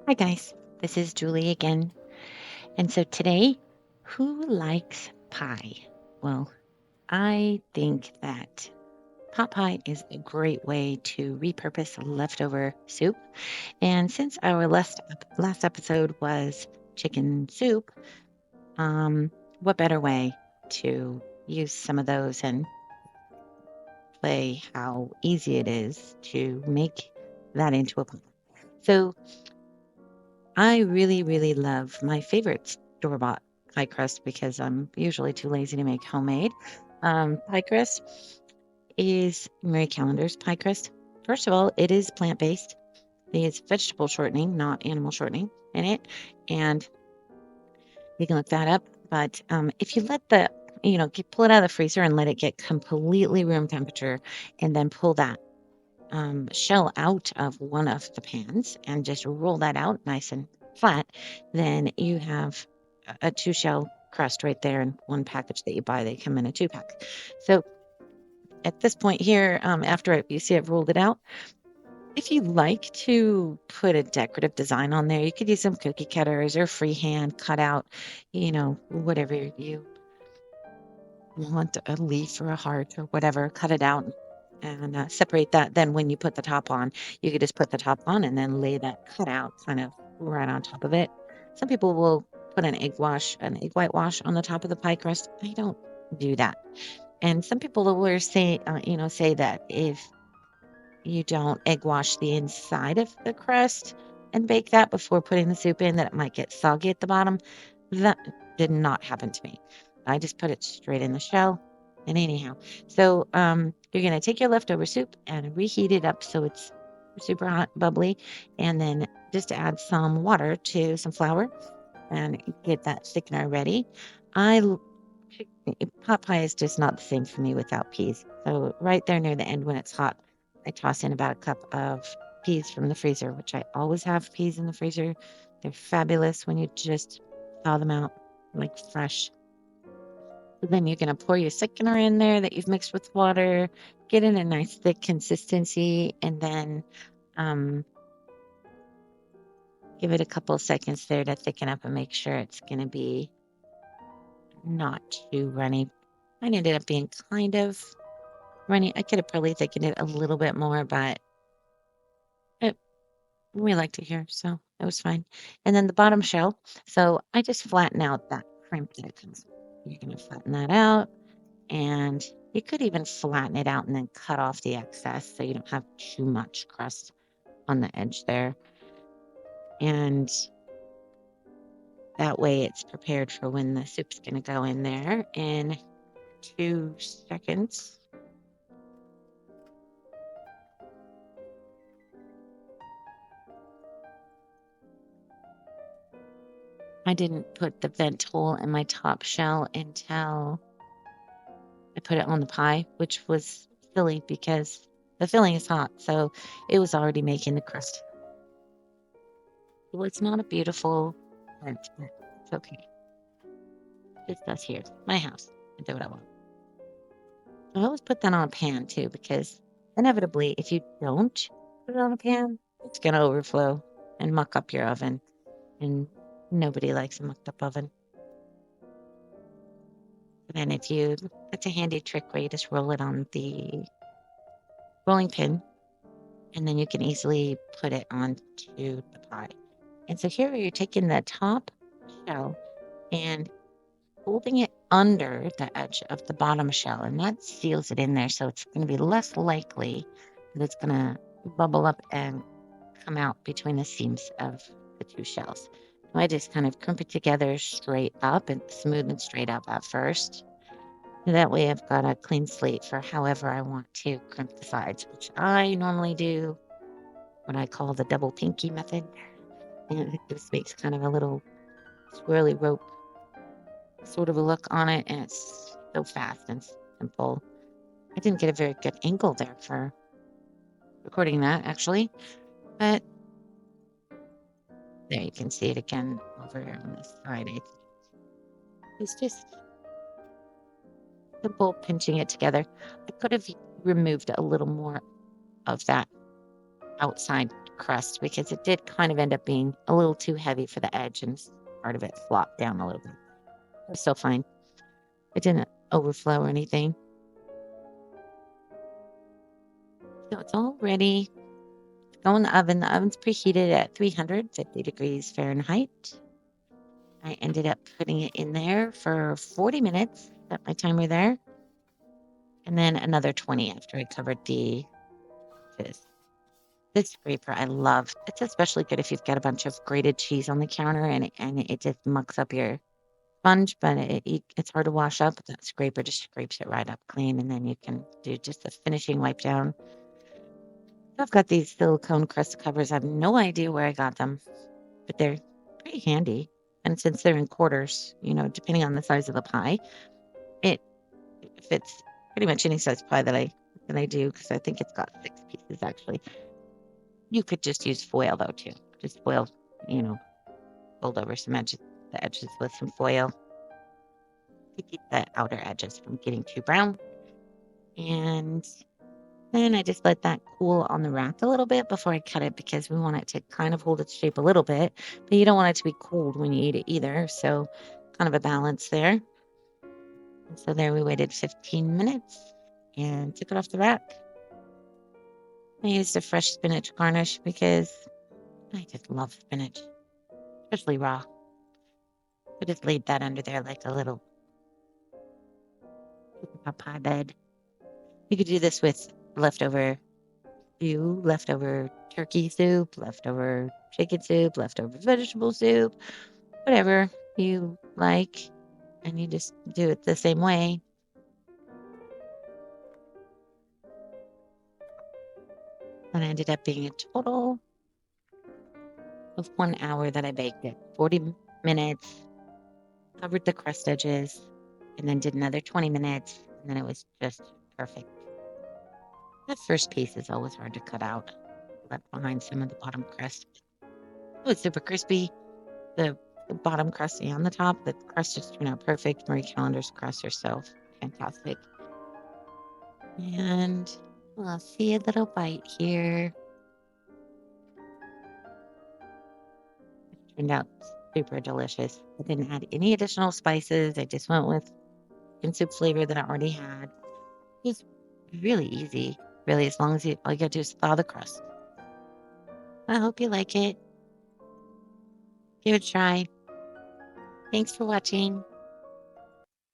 Hi, guys. This is Julie again. And so today, who likes pie? Well, I think that pot pie is a great way to repurpose leftover soup. And since our last episode was chicken soup, um, what better way to use some of those and play how easy it is to make that into a pie? So I really, really love my favorite store-bought pie crust because I'm usually too lazy to make homemade. Pie crust is Mary Callender's pie crust. First of all, it is plant-based. It's vegetable shortening, not animal shortening in it. And you can look that up. But if you let pull it out of the freezer and let it get completely room temperature and then pull that shell out of one of the pans and just roll that out nice and flat, then you have a two shell crust right there in one package that you buy. They come in a two pack. So at this point here, you see I've rolled it out. If you like to put a decorative design on there, you could use some cookie cutters or freehand cut out, whatever you want, a leaf or a heart or whatever, cut it out and separate that. Then when you put the top on, you could just put the top on and then lay that cut out kind of right on top of it. Some people will put an egg white wash on the top of the pie crust. I don't do that. And some people will say that if you don't egg wash the inside of the crust and bake that before putting the soup in, that it might get soggy at the bottom. That did not happen to me. I just put it straight in the shell. And anyhow, so you're going to take your leftover soup and reheat it up so it's super hot, bubbly, and then just add some water to some flour and get that thickener ready. I Pot pie is just not the same for me without peas. So right there near the end when it's hot, I toss in about a cup of peas from the freezer, which I always have peas in the freezer. They're fabulous when you just thaw them out like fresh. Then you're going to pour your thickener in there that you've mixed with water, get in a nice thick consistency, and then um, give it a couple seconds there to thicken up and make sure it's going to be not too runny. Mine ended up being kind of runny. I could have probably thickened it a little bit more, but it, we liked it here, so it was fine. And then the bottom shell. So I just flatten out that crimp that it comes with. You're going to flatten that out, and you could even flatten it out and then cut off the excess so you don't have too much crust on the edge there. And that way it's prepared for when the soup's going to go in there in 2 seconds. I didn't put the vent hole in my top shell until I put it on the pie, which was silly because the filling is hot, so it was already making the crust. Well, it's not a beautiful vent, but it's okay. It's us here, my house. I do what I want. I always put that on a pan too, because inevitably, if you don't put it on a pan, it's gonna overflow and muck up your oven, and nobody likes a mucked up oven. And if you, That's a handy trick where you just roll it on the rolling pin, and then you can easily put it onto the pie. And so here you're taking the top shell and holding it under the edge of the bottom shell, and that seals it in there. So it's going to be less likely that it's going to bubble up and come out between the seams of the two shells. So I just kind of crimp it together straight up and smooth and straight up at first. That way I've got a clean slate for however I want to crimp the sides, which I normally do what I call the double pinky method. And it just makes kind of a little swirly rope sort of a look on it, and it's so fast and simple. I didn't get a very good angle there for recording that, actually, but there you can see it again over on this side. It's just simple pinching it together. I could have removed a little more of that outside crust because it did kind of end up being a little too heavy for the edge and part of it flopped down a little bit. It was still fine. It didn't overflow or anything. So it's all ready. Go in the oven. The oven's preheated at 350 degrees Fahrenheit. I ended up putting it in there for 40 minutes. Set my timer there. And then another 20 after I covered the this. This scraper I love. It's especially good if you've got a bunch of grated cheese on the counter and it just mucks up your sponge, but it's hard to wash up. That scraper just scrapes it right up clean, and then you can do just a finishing wipe down. I've got these silicone crust covers. I have no idea where I got them, but they're pretty handy. And since they're in quarters, depending on the size of the pie, it fits pretty much any size pie that I do because I think it's got 6 pieces actually. You could just use foil though too. Just foil, fold over the edges with some foil to keep the outer edges from getting too brown. And then I just let that cool on the rack a little bit before I cut it because we want it to kind of hold its shape a little bit, but you don't want it to be cold when you eat it either. So kind of a balance there. And so there we waited 15 minutes and took it off the rack. I used a fresh spinach garnish because I just love spinach, especially raw. I just laid that under there like a little pie bed. You could do this with leftover turkey soup, leftover chicken soup, leftover vegetable soup, whatever you like. And you just do it the same way. And it ended up being a total of 1 hour that I baked it. 40 minutes, covered the crust edges, and then did another 20 minutes, and then it was just perfect. That first piece is always hard to cut out, left behind some of the bottom crust. It was super crispy. The bottom crust and the top, the crust just turned out perfect. Marie Callender's crusts are so fantastic. And I'll see a little bite here. It turned out super delicious. I didn't add any additional spices. I just went with chicken soup flavor that I already had. It's really easy, really, as long as all you gotta do is thaw the crust. I hope you like it. Give it a try. Thanks for watching.